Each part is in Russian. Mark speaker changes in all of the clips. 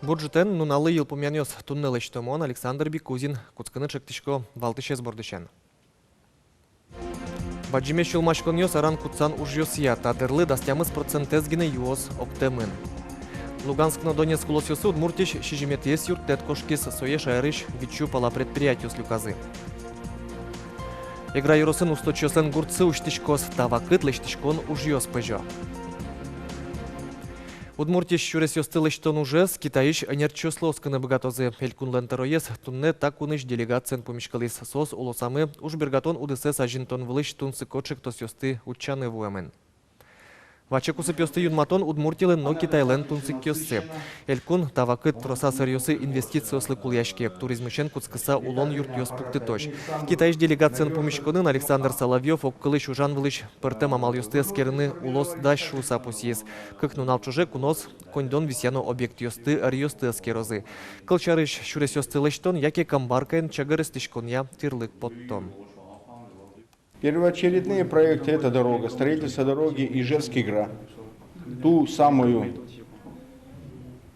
Speaker 1: Бюджетен нуналы ел помянёс туннелыч томон Александр Бикузин куцкыны чектишко валтышез бордышен. Баджиме шулмашкон ёс аран куцан уж ёсия, тадырлы дастямыз процентезгine юос октемын. Луганск на Донецк лосёсы удмуртиш шижиметес юртет кошкис сое шайрыш вичу пала предприятиус люказы. Игра юросын усточёсын гуртсы уштишкос тавакыт лыштишкон уж ёс пыжо. Удмуртиш шурес ёстылыштон ужес Китаиш энерчослосканы богатозы элькунлен тероес тунне такуныш делегациян помешкалис сос улосамы уж бергатон удысес ажинтон вылыш тунсы кочек тос ёсты учаны вуэмен. Вачекусы пёсты юнматон удмуртилы но Китайлен тунсы кёссы. Элькун тавакыт троса сырьёсы инвестициослы куляшки. Туризмышен куцкыса улон юрт ёс пукты тош. Китайш делегациян помешконын Александр Соловьев оккылыш ужан вылыш пыртем амал ёсты эскерыны улос даш шуса пусиес. Как нунал чуже кунос кондон висяно объект ёсты ёсты эскерозы. Кылчарыш шурес ёсты лыштон, яке камбаркаен чагырыс тишконя тирлык поттон.
Speaker 2: Первоочередные проекты – это дорога, строительство дороги Ижевск-Игра. Ту самую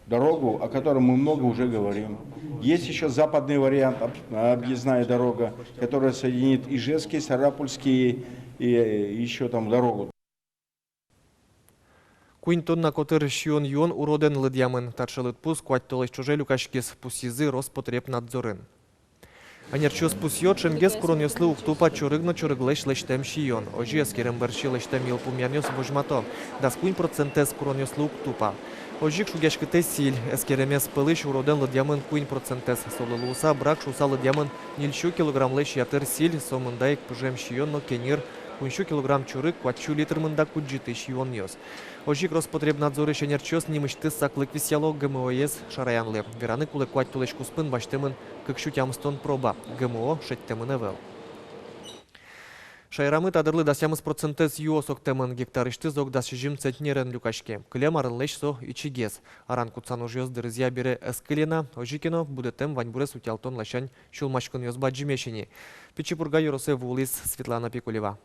Speaker 2: дорогу, о которой мы много уже говорим. Есть еще западный вариант, объездная дорога, которая соединит Ижевский, Сарапульский и еще там дорогу.
Speaker 1: Куинтон на котыр шион юон уроден лыдьямын. Таршылыт пус куать толыш чуже люкашкес пусизы Роспотребнадзорын. Анерчос пусьё чемгес курон ёслы ухтупа чурыгно чурыглэш лэштем шион. Ожи эскерем бэрши лэштем ел пумянёс божмато. Даскуин процентес курон ёслы ухтупа. Ожик шугешкыте силь. Эскеремес пылыш уроден лыдьямын куин процентес. Солылуса брак шуса лыдьямын нильщу килограмм лэш ятыр силь. Сомындайк пужем шион но кенир. Кунщу килограмм чурык квачу литр мында куджиты шион ёс. Ожик Роспотребнадзоры шенерчос нимышты саклык висяло ГМО-ес шараянлы. Вераны кулы квать тулыш куспын баштымын кыкшу тямстон проба. ГМО шеттемын эвел. Шайрамы тадырлы дасямыз процентез юос октемын гектарышты зог дасшижим центнерен люкашке. Кылем арынлеш со ичигез. Аран куцан уж ёс дырызя бере эскылена. Ожикино будетем ваньбурес утялтон лащань шулмашкын ёс баджимешени. Пичипурга юросе вулис Светлана Пикулева.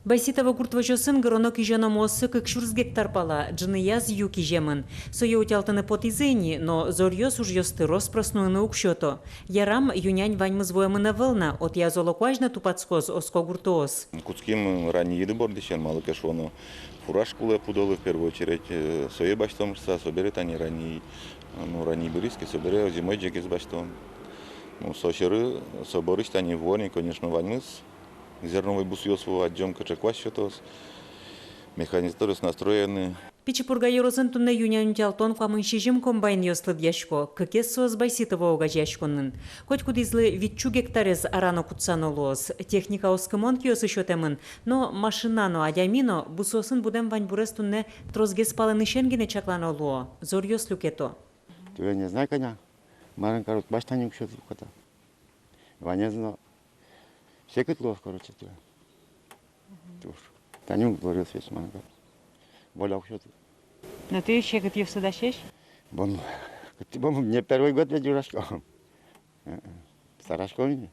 Speaker 3: Байситова куртвачосын гыронок ижаномосы кыкшурс гектар пала, джыныяз юки жемын. Сое утялтыны потизени, но зорьёс уж ёсты роспроснуыны укшото. Ярам юнянь ваньмыз воемына вылна, от язолокважна тупацкоз оско гуртоос.
Speaker 4: Куцким ранний еды бордищен, мало кэшону. Фураж куле пудолы в первую очередь. Сое баштом, соберет они ранний бриски, соберет зимой джеки с баштом. Сочеры, соборыш, они ворни, конечно, ваньмыз. Зерновый бус ёсву отжем качаквас счетос. Механизаторы настроены.
Speaker 3: Пичипурга юросын тунна юнян тялтон фамын шижим комбайн ёслы дьяшко. Кыкес соз Байситова ога жашконын. Хоть кудизлы витчу гектарез арано кутсанолоз. Техника оскымон киосы шотемын. Но машинано адямино бусосын будем ваньбурес тунне трозгес палыны шенгене чакланолуо. Зор ёслюкето.
Speaker 5: Ты не знаю, коня. Марин корот баштаним счёт кота. Ваня знал. Секрет лов, короче, ты. Танюк говорил связь, манга. Воля уход.
Speaker 3: Но ты еще как ты сюда шеш?
Speaker 5: Бон, мне первый год ведь урашко. Старашко мне.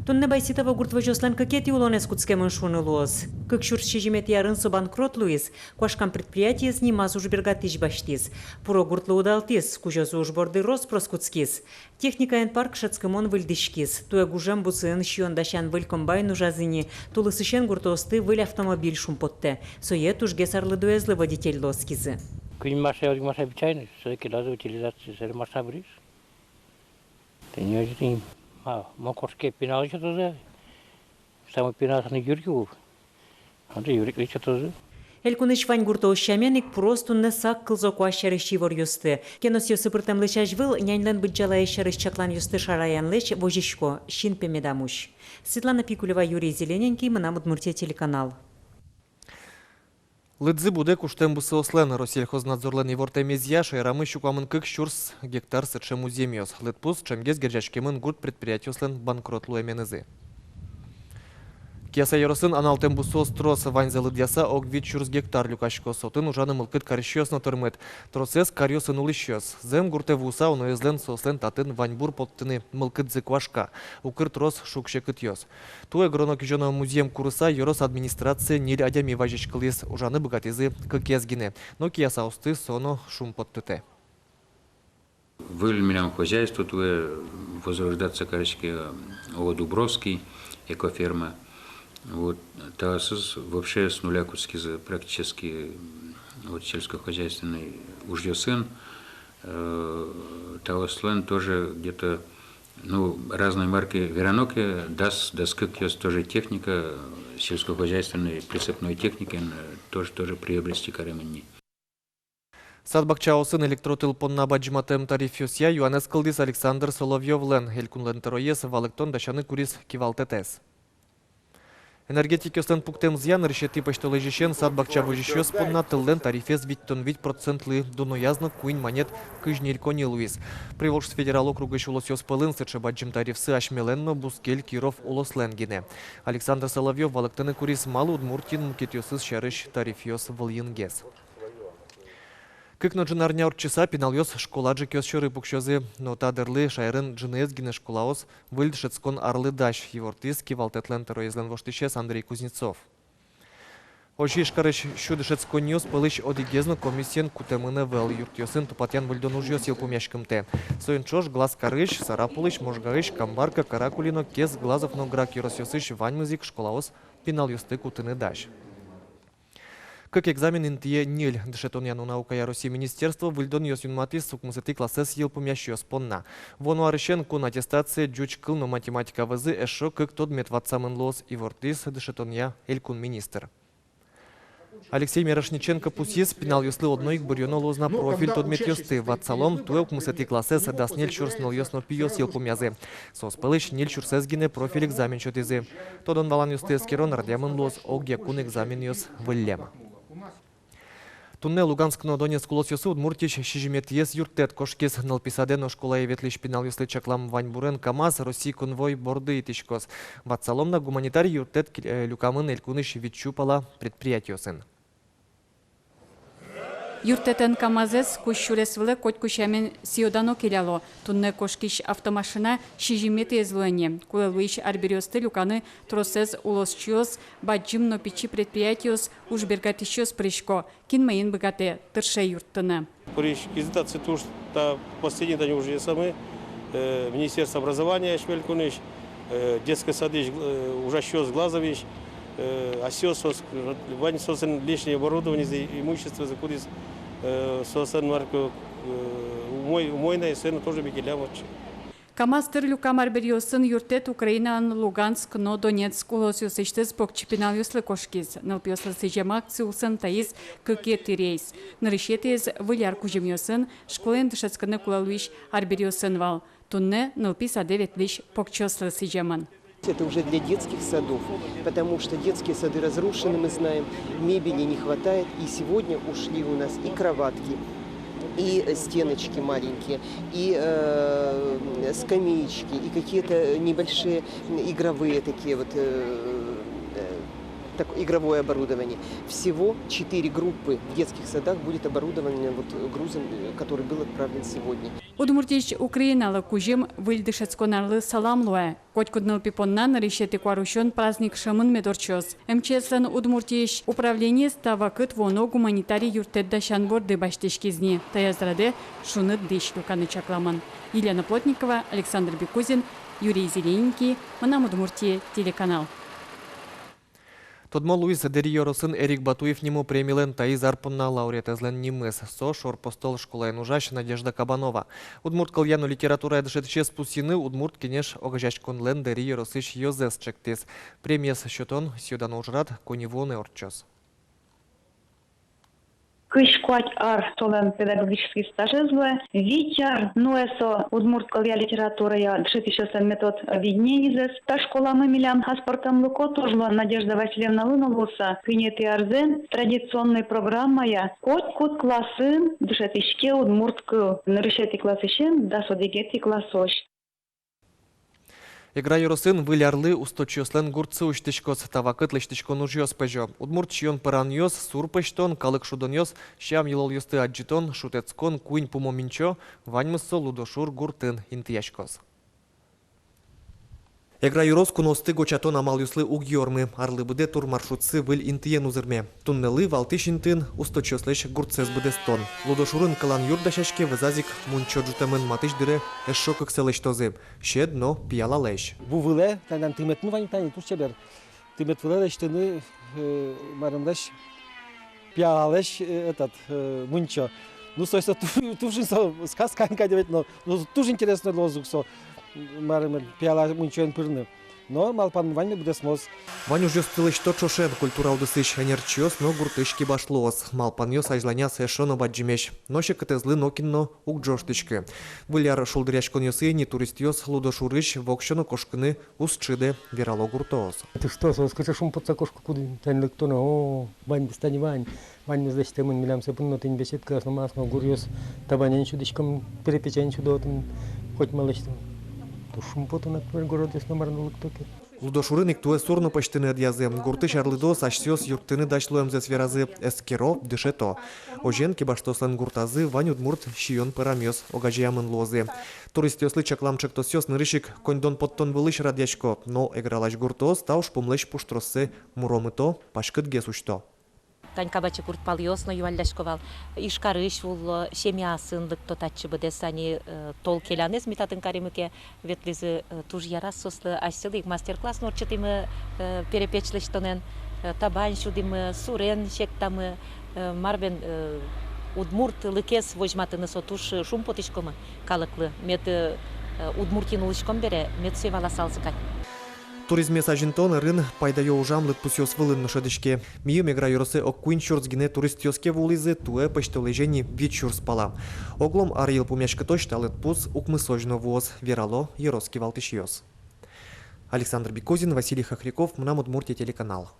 Speaker 3: Тунне Байситова гуртвачослан какети улонес куцкемын шунылоз. Как шурс шижимет ярын собанкрот луис. Куашкам предприятие снимаз уж бергатиш баштис. Пуро гуртлы удалтис, кужозу уж борды роспрос куцкис. Техника эн парк шацкымон выльдишкис. Туя гужам бусын шион дашан выль комбайн ужазыни. Тулысышен гуртосты выль автомобиль шумпотте. Соет уж гесарлы дуэзлы водитель лоскизы.
Speaker 6: Кынь маша бичайны, все-таки даже утилизация сэр маша бриш. Ты не очень. Макорские пеналы что тоже. Самый пенал на Юрьев. А ты Юрий что тоже.
Speaker 3: Элькуныш вань гурто шаменик просто не сак кылзо куашары шивор ёсты. Кенос ёсы пыртам лышаш выл, няньлан быджала ешарыш чаклан ёсты шараян лыш вожишко, шин пемедамуш. Светлана Пикулева, Юрий Зелененький, Мына Удмуртия телеканал.
Speaker 1: Лыдзы буде куштем бусы ослен Россельхознадзорлен ивортемезия шайрамы щукамын кык щурс гектар сычему земьёс. Лыдпус чемгез гержашкемын гурт предприятиослен банкротлу эменызы. Кияса йоросын аналтен бусос трос ванзалы дяса огвит чурс гектар люкашко сотын ужаны мылкыт карещёс нотырмыт. Тросес карьёсын улищёс. Зем гурте вуса уноезлен сослен татын ваньбур поттыны мылкыт зыквашка. Укыр трос шукшекыт ёс. Туэ гроно кижона музеем курыса йорос администрация ниль адями важечкылыс ужаны богатизы кыкезгине. Но кияса усты соно шум поттыте.
Speaker 7: Выльмелям хозяйству туэ возрождаться корочки о Дубровский, экоферма. Вот, Таасыз вообще с нуля кускизы практически вот, сельскохозяйственный ужьё сын. Таослен тоже где-то ну, разные марки вераноки, доскык есть тоже техника, сельскохозяйственной прицепной техники тоже приобрести каремени.
Speaker 1: Садбакчаусын электротылпонна баджиматем тарифюсия Юанес Кылдис Александр Соловьевлен, Элькунлен Тероес, Валектон Дашаны Курис Кивалтетес. Энергетикёстен пуктем зиян решети паштолежишен садбакча выжищёс понна тылден тарифес 8% дуноязно куин монет кыжнелькони Луис. Приволжск федерал округа шулосёс пылын сырчы баджим тарифсы ашмеленно Бускель Киров улосленгине. Александр Соловьев Валектаны Курис малы Удмуртин мкетёсыз шарыш тарифёс выльынгес. Кык ноджинарня урчиса пиналёс школаджы кёсчоры пукшёзы нотадырлы шайрын джинезгине школаос выльдшецкон арлы даш евортиски валтетлен тероизлен воштышес Андрей Кузнецов. Ожи шкарыш шудышецкон нёс пылыш одигезно комиссиен кутемыны вел юртёсын тупатян выльдон ужьёс елпумяшкымте. Соинчош глаз карыш, сарапулыш, можгарыш, камбарка, каракулино, кез глазов нограк юросёсыш ваньмызик школаос пиналёсты кутыны даш. Как экзамен интие ниль дешетоньяну наука я России министерство выльдон ёс юнматис сукмусети классес елпумящёс понна. Вону арышен кун аттестация джучкыл но математика вызы эшо как тот метватсамын лос и вортис дешетонья элькун министр. Алексей Мирошниченко пусис пинал ёслы одной к бурьёно лозна профиль тот метьёсты. Ватсалом туэлк мусети классес дас ниль чурснул ёсно пиёс елпумязы. Сос пылыш ниль чурсезгине профиль экзамен чотизы. Тодон валан ёсты эскерон радиамын лоз огьякун экзамен ёс выллема. Тунне Луганскно Донецк улосёсы Удмуртич шижимет ес юртет кошкес налписадено школа ветлиш пинал ёслы чаклам ваньбурен КамАЗ России конвой борды и тишкос. Ватсаломна гуманитарий юртет люкамын элькуныш витчупала предприятиосын.
Speaker 8: Юртетен КамАЗес кущуресвле котькушамен сиодано келяло. Тунне кошкиш автомашина шижимет езлуэне. Кулелуиш арбериосты люканы тросез улосчиос баджимно пичи предприятиос уж бергатищос пришко. Кинмейн богате тырше юрттыны.
Speaker 9: Приш издацы туш та последний день уже самы Министерство образования Шмелькуныш, детский садыш уже щёс глазович, осёс вань сосен лишнее оборудование за имущество за кудис сосен марку умойная сцена тоже бегелямочи.
Speaker 8: КамАЗ тырлюкам арбериосын юртет Украинан Луганск, но Донецк улосёсыштыз покчипинал ёслы кошкиз. Нылпёслы сыжем акции усын таиз кыкеты рейс. Нарышетез выляр кужемёсын, школен дышецканы кулалуиш арбериосын вал. Тунне нылпи саде ветлиш покчослы сыжеман.
Speaker 10: Это уже для детских садов, потому что детские сады разрушены, мы знаем, мебели не хватает. И сегодня ушли у нас и кроватки, и стеночки маленькие, и скамеечки, и какие-то небольшие игровые такие вот игровое оборудование. Всего 4 группы в детских садах будет оборудовано вот грузом, который был отправлен сегодня.
Speaker 8: Удмуртич Украиналы кужим выльдышецконарлы саламлуэ. Котькудныл пипоннан решети кварушон праздник шамын медорчоз. МЧСлен Удмуртич управление ставакыт воно гуманитарий юртет дашан борды баштешкизни. Таязраде шуны дыш люканы чакламан. Елена Плотникова, Александр Бекузин, Юрий Зелененький, Манам Удмуртия, телеканал.
Speaker 1: Тодмо Луис Дерьоросын Эрик Батуев нему премилен таиз арпунна лауреат эзлен нимыс. Со шорпостол школаен ужаш Надежда Кабанова. Удмурт кыльяну литература эдшетчес пусины Удмурт кенеш огажачкон лен Дерьоросыш йозес чектес. Премьес счетон сюдан ужрат коневоны орчос.
Speaker 11: Кышкуать ар солен педагогический стажезле, витяр, нуэсо удмурткалия литература я дшетищесен метод виднеизес, та школа мы милям хаспортам луко тожла Надежда Васильевна Лыновуса, кынеты арзен, традиционная программа я, кот классын, дшетишке удмурткы, нарышети классышен, да содигети классош.
Speaker 1: Игра юросын вылярлы усточёслен гуртсы уштишкос тавакыт лештишкон ужьёс пежо. Удмурт чьон параньёс, сурпештон, калык шудоньёс, щам елол ёсты аджитон, шутецкон, куинь пумоминчо, ваньмыссо лудошур гуртын интияшкос. Игра юрос куносты гочатон амал юслы угьёрмы, арлы быде тур маршрутсы выль интиен узырме. Туннелы валтыш интын усточёслеш гуртсез быдестон. Лудошурын калан юрдашашке вызазик мунчо джутамын матыш дыре эшшо кыкселештозы. Щед, но пияла леш.
Speaker 12: Бу выле, тандан тыметны вань тани турчебер. Тымет выле лештыны марындаш пиалалеш этот мунчо. Ну, сойса тоже сказка кадевет, но тоже интересно лозуксо. Марым пиала мунчоен пырны. Но малпан вань буде смоз.
Speaker 1: Вань уже стылыш то чошен культура удысыш энерчиос, но гуртышки башлоос. Малпан ёс ажланяс эшоно баджимеш. Ноще кытезлы нокинно угджоштышки. Выляр шулдыряшкон ёсы не турист ёс лудошурыш вокшоно кошкыны устчыде верало гуртоос.
Speaker 12: Ты что, скажи шум под кошку куды? Тань лыктона, о, вань бестани вань. Вань мы здесь темын милям сепын, но ты не бесит красно масно гурьёс. Табанен чудышком перепечен чудотын, хоть малыштым. Шум потом на город здесь номерно лыктоки.
Speaker 1: Лудошурыник туе сурно почтыны адьязы. Гуртыш арлыдос ашсёс юртыны дачлуэмзес веразы эскеро дышето. Ожен кибаштослен гуртазы вань удмурт щион пырамёс огажиямын лозы. Туристёслы чакламчык тосёс нырышик коньдон подтон вылыш радьячко, но эгралаш гуртос тауш помлеш пуштроссы муромыто пашкыт гесушто.
Speaker 13: Тань кабачы курт палиос, но ювальдашковал. Ишкарыш вул семьясынлык тотачы быдес они тол келянес митатын каримыке ветлизы туж ярас сослы асылык мастер-класс норчатымы перепечлештонен табань шудымы сурен шектамы марбен удмурт лыкес вожматыны сотуш шумпотышкомы калыклы мет удмуртин улышком бере мет севала салзыкать.
Speaker 1: Туризме сажинтон рын пайдайо ужам лытпусёс вылын нушадышке. Миюм игра юросы оккуин чурцгине туристёске вулызы туэ почтолежени вечур спала. Оглом арил пумяшка точта лытпус укмысожно воз верало ероски валтышьёс. Александр Бекозин, Василий Хохряков, Мнам Удмуртия телеканал.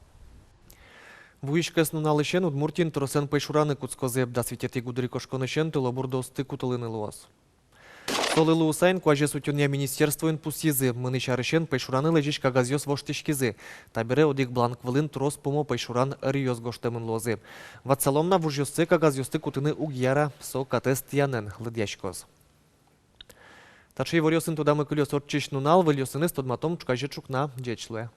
Speaker 1: Вуишкас нуналышен Удмуртин туросен пайшураны куцкозеб да светети гудри кошконышен тылобурдосты кутылыны луаз. Солылы усайн куаже сутюня министерствоин пусизы, мыны чарышен пайшураны лежиш кагазьёс воштышкизы. Табере одик бланк вылын трос помо пайшуран риёс гоштемын лозы. Ватсаломна вужьёсы кагазьёсты кутыны угьяра со катест янен лыдяшкоз. Тачей ворёсын туда мы кылёс отчиш нунал, вылёсыны стодматом чукаже чукна джечле.